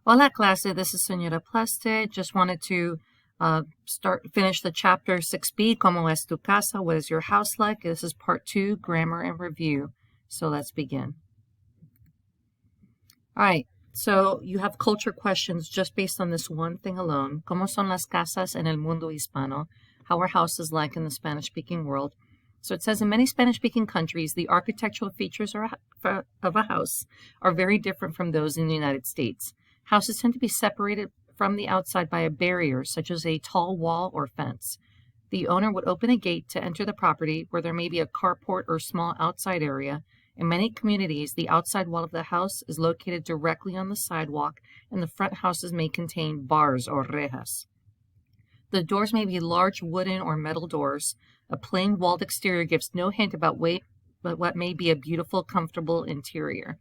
Hola clase, this is Señora Pleste. Just wanted to finish the chapter 6B, ¿Cómo es tu casa? What is your house like? This is part 2, grammar and review. So let's begin. All right, so you have culture questions just based on this one thing alone. ¿Cómo son las casas en el mundo hispano? How are houses like in the Spanish-speaking world? So it says in many Spanish-speaking countries, the architectural features of a house are very different from those in the United States. Houses tend to be separated from the outside by a barrier, such as a tall wall or fence. The owner would open a gate to enter the property where there may be a carport or small outside area. In many communities, the outside wall of the house is located directly on the sidewalk, and the front houses may contain bars or rejas. The doors may be large wooden or metal doors. A plain walled exterior gives no hint about what may be a beautiful, comfortable interior.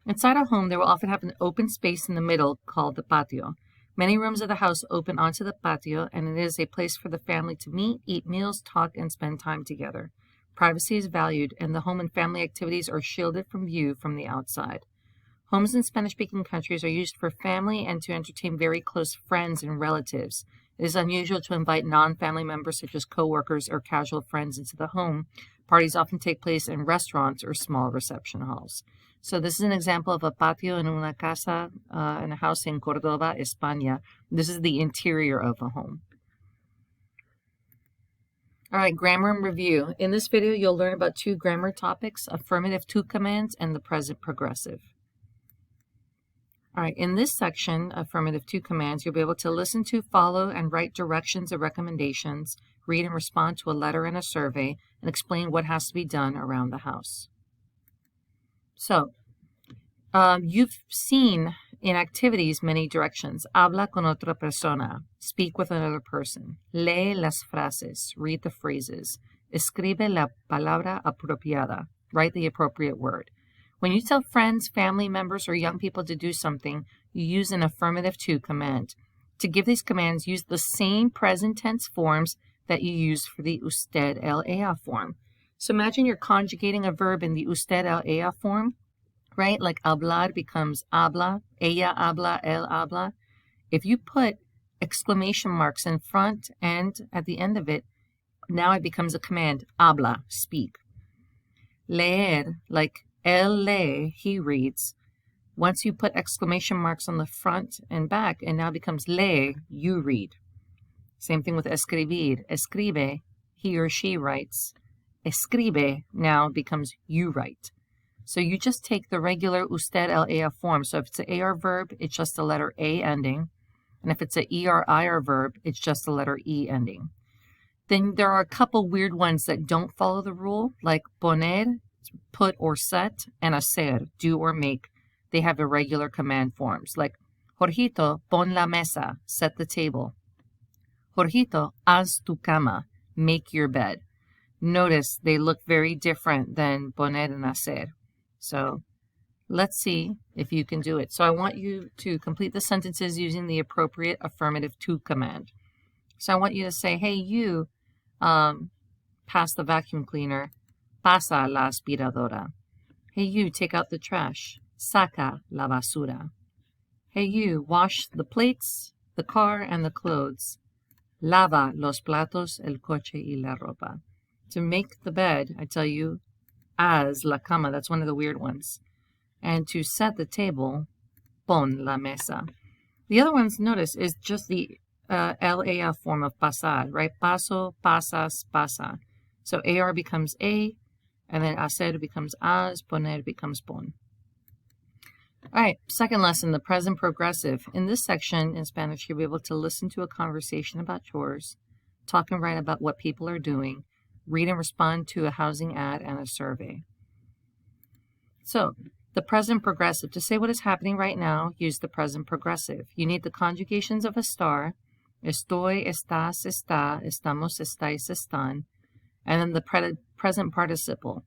Inside a home, there will often have an open space in the middle called the patio. Many rooms of the house open onto the patio, and it is a place for the family to meet, eat meals, talk, and spend time together. Privacy is valued, and the home and family activities are shielded from view from the outside. Homes in Spanish-speaking countries are used for family and to entertain very close friends and relatives. It is unusual to invite non-family members such as co-workers or casual friends into the home. Parties often take place in restaurants or small reception halls. So this is an example of a patio en una casa, in a house in Córdoba, España. This is the interior of a home. All right, grammar and review. In this video, you'll learn about 2 grammar topics, affirmative 2 commands and the present progressive. All right, in this section, affirmative 2 commands, you'll be able to listen to, follow, and write directions or recommendations, read and respond to a letter and a survey, and explain what has to be done around the house. So, you've seen in activities many directions. Habla con otra persona. Speak with another person. Lee las frases. Read the phrases. Escribe la palabra apropiada. Write the appropriate word. When you tell friends, family members, or young people to do something, you use an affirmative 2 command. To give these commands, use the same present tense forms that you use for the usted, él, ella form. So imagine you're conjugating a verb in the usted, él, ella form, right? Like hablar becomes habla, ella habla, él habla. If you put exclamation marks in front and at the end of it, now it becomes a command, habla, speak. Leer, like él lee, he reads. Once you put exclamation marks on the front and back, it now becomes lee, you read. Same thing with escribir. Escribe, he or she writes. Escribe now becomes you write. So you just take the regular usted, él, ella form. So if it's an AR verb, it's just the letter A ending. And if it's an ER-IR verb, it's just the letter E ending. Then there are a couple weird ones that don't follow the rule, like poner, put or set, and hacer, do or make. They have irregular command forms, like Jorgito, pon la mesa, set the table. Jorgito, haz tu cama, make your bed. Notice they look very different than poner and hacer. So let's see if you can do it. So I want you to complete the sentences using the appropriate affirmative 2 command. So I want you to say, hey, you, pass the vacuum cleaner. Pasa la aspiradora. Hey, you, take out the trash. Saca la basura. Hey, you, wash the plates, the car, and the clothes. Lava los platos, el coche y la ropa. To make the bed, I tell you, haz la cama. That's one of the weird ones. And to set the table, pon la mesa. The other ones, notice, is just the LAF form of pasar, right? Paso, pasas, pasa. So AR becomes A, and then hacer becomes haz, poner becomes pon. All right, second lesson, the present progressive. In this section in Spanish, you'll be able to listen to a conversation about chores, talk and write about what people are doing, read and respond to a housing ad and a survey. So, the present progressive. To say what is happening right now, use the present progressive. You need the conjugations of a star. Estoy, estás, está, estamos, estáis, están. And then the present participle.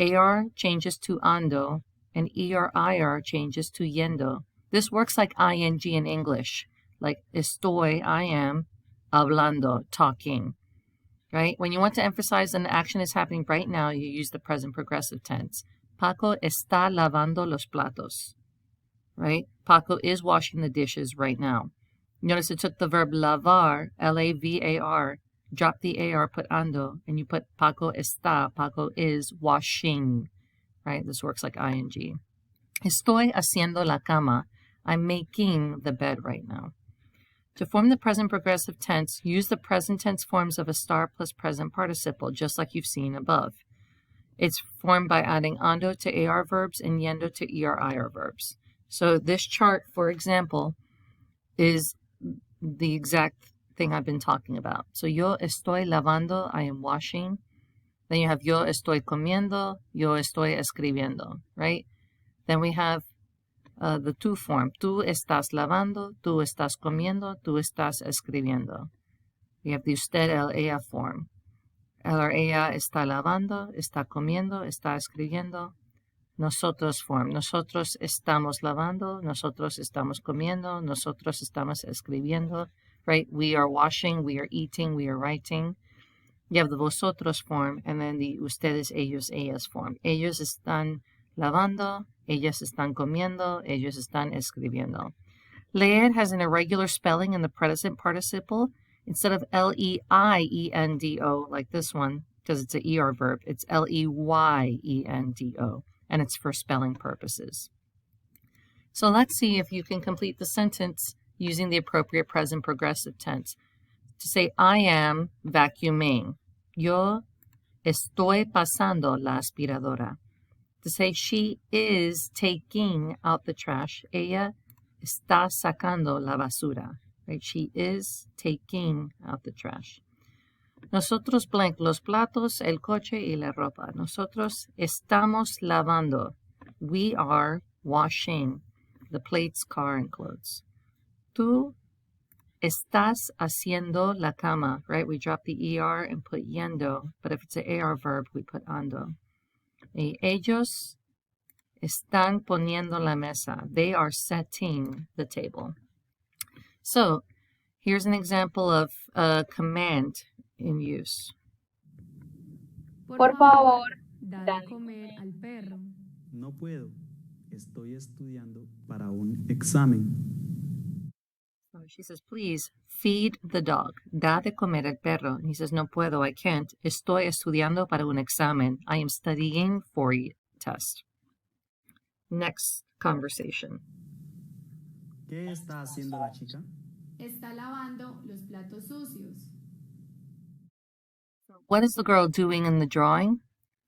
AR changes to ando, and ER-IR changes to yendo. This works like ING in English. Like estoy, I am, hablando, talking. Right? When you want to emphasize an action is happening right now, you use the present progressive tense. Paco está lavando los platos. right? Paco is washing the dishes right now. Notice it took the verb lavar, L-A-V-A-R, drop the AR, put ando, and you put Paco está. Paco is washing, right? This works like ing. Estoy haciendo la cama. I'm making the bed right now. To form the present progressive tense, use the present tense forms of estar plus present participle, just like you've seen above. It's formed by adding ando to AR verbs and yendo to ER-IR verbs. So this chart, for example, is the exact thing I've been talking about. So yo estoy lavando, I am washing. Then you have yo estoy comiendo, yo estoy escribiendo, right? Then we have the tú form. Tú estás lavando, tú estás comiendo, tú estás escribiendo. We have the usted, el, ella form. El or ella está lavando, está comiendo, está escribiendo. Nosotros form. Nosotros estamos lavando, nosotros estamos comiendo, nosotros estamos escribiendo, right? We are washing, we are eating, we are writing. You have the vosotros form, and then the ustedes, ellos, ellas form. Ellos están lavando, ellos están comiendo, ellos están escribiendo. Leer has an irregular spelling in the present participle. Instead of L-E-I-E-N-D-O, like this one, because it's an ER verb, it's L-E-Y-E-N-D-O, and it's for spelling purposes. So let's see if you can complete the sentence using the appropriate present progressive tense. To say, I am vacuuming. Yo estoy pasando la aspiradora. To say, she is taking out the trash. Ella está sacando la basura. Right? She is taking out the trash. Nosotros blank los platos, el coche y la ropa. Nosotros estamos lavando. We are washing the plates, car, and clothes. Tú estás haciendo la cama. Right? We drop the ER and put yendo. But if it's an AR verb, we put ando. Ellos están poniendo la mesa. They are setting the table. So here's an example of a command in use. Por favor, da de comer al perro. No puedo. Estoy estudiando para un examen. So she says, please feed the dog. Da de comer al perro. And he says, no puedo, I can't. Estoy estudiando para un examen. I am studying for a test. Next conversation. ¿Qué está haciendo la chica? Está lavando los platos sucios. What is the girl doing in the drawing?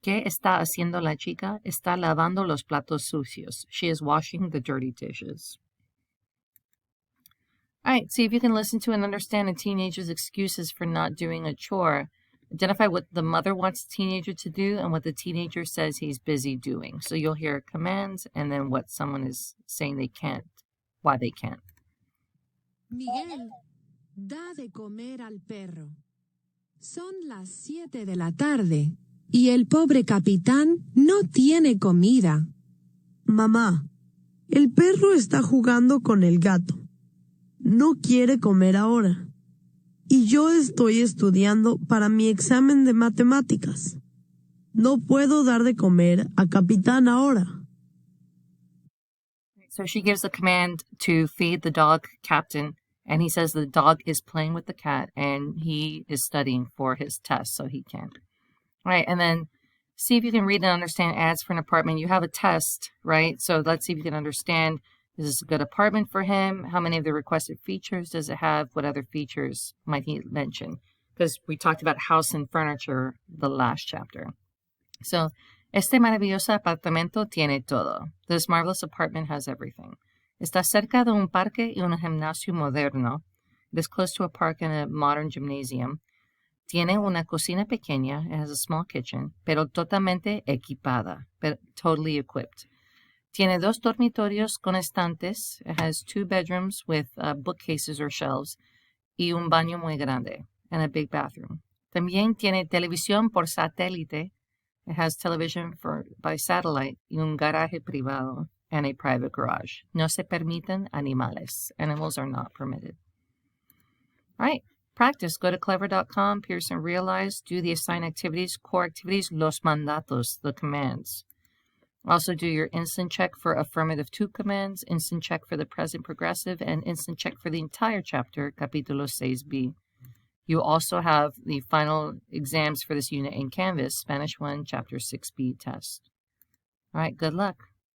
¿Qué está haciendo la chica? Está lavando los platos sucios. She is washing the dirty dishes. All right, see if you can listen to and understand a teenager's excuses for not doing a chore. Identify what the mother wants the teenager to do and what the teenager says he's busy doing. So you'll hear commands and then what someone is saying they can't, why they can't. Miguel, da de comer al perro. Son las 7 de la tarde y el pobre capitán no tiene comida. Mamá, el perro está jugando con el gato. No quiere comer ahora. Y yo estoy estudiando para mi examen de matemáticas. No puedo dar de comer a capitán ahora. So she gives the command to feed the dog captain, and he says the dog is playing with the cat, and he is studying for his test, so he can't. All right, and then see if you can read and understand ads for an apartment. You have a test, right? So let's see if you can understand, is this a good apartment for him? How many of the requested features does it have? What other features might he mention? Because we talked about house and furniture the last chapter. So, este maravilloso apartamento tiene todo. This marvelous apartment has everything. Está cerca de un parque y un gimnasio moderno. It is close to a park and a modern gymnasium. Tiene una cocina pequeña. It has a small kitchen, pero totalmente equipada, but totally equipped. Tiene dos dormitorios con estantes. It has 2 bedrooms with bookcases or shelves y un baño muy grande and a big bathroom. También tiene televisión por satélite. It has television by satellite y un garaje privado and a private garage. No se permiten animales. Animals are not permitted. All right, practice. Go to clever.com, Pearson Realize, do the assigned activities, core activities, los mandatos, the commands. Also do your instant check for Affirmative Two Commands, instant check for the present progressive, and instant check for the entire chapter, Capítulo 6b. You also have the final exams for this unit in Canvas, Spanish 1, Chapter 6b test. All right, good luck.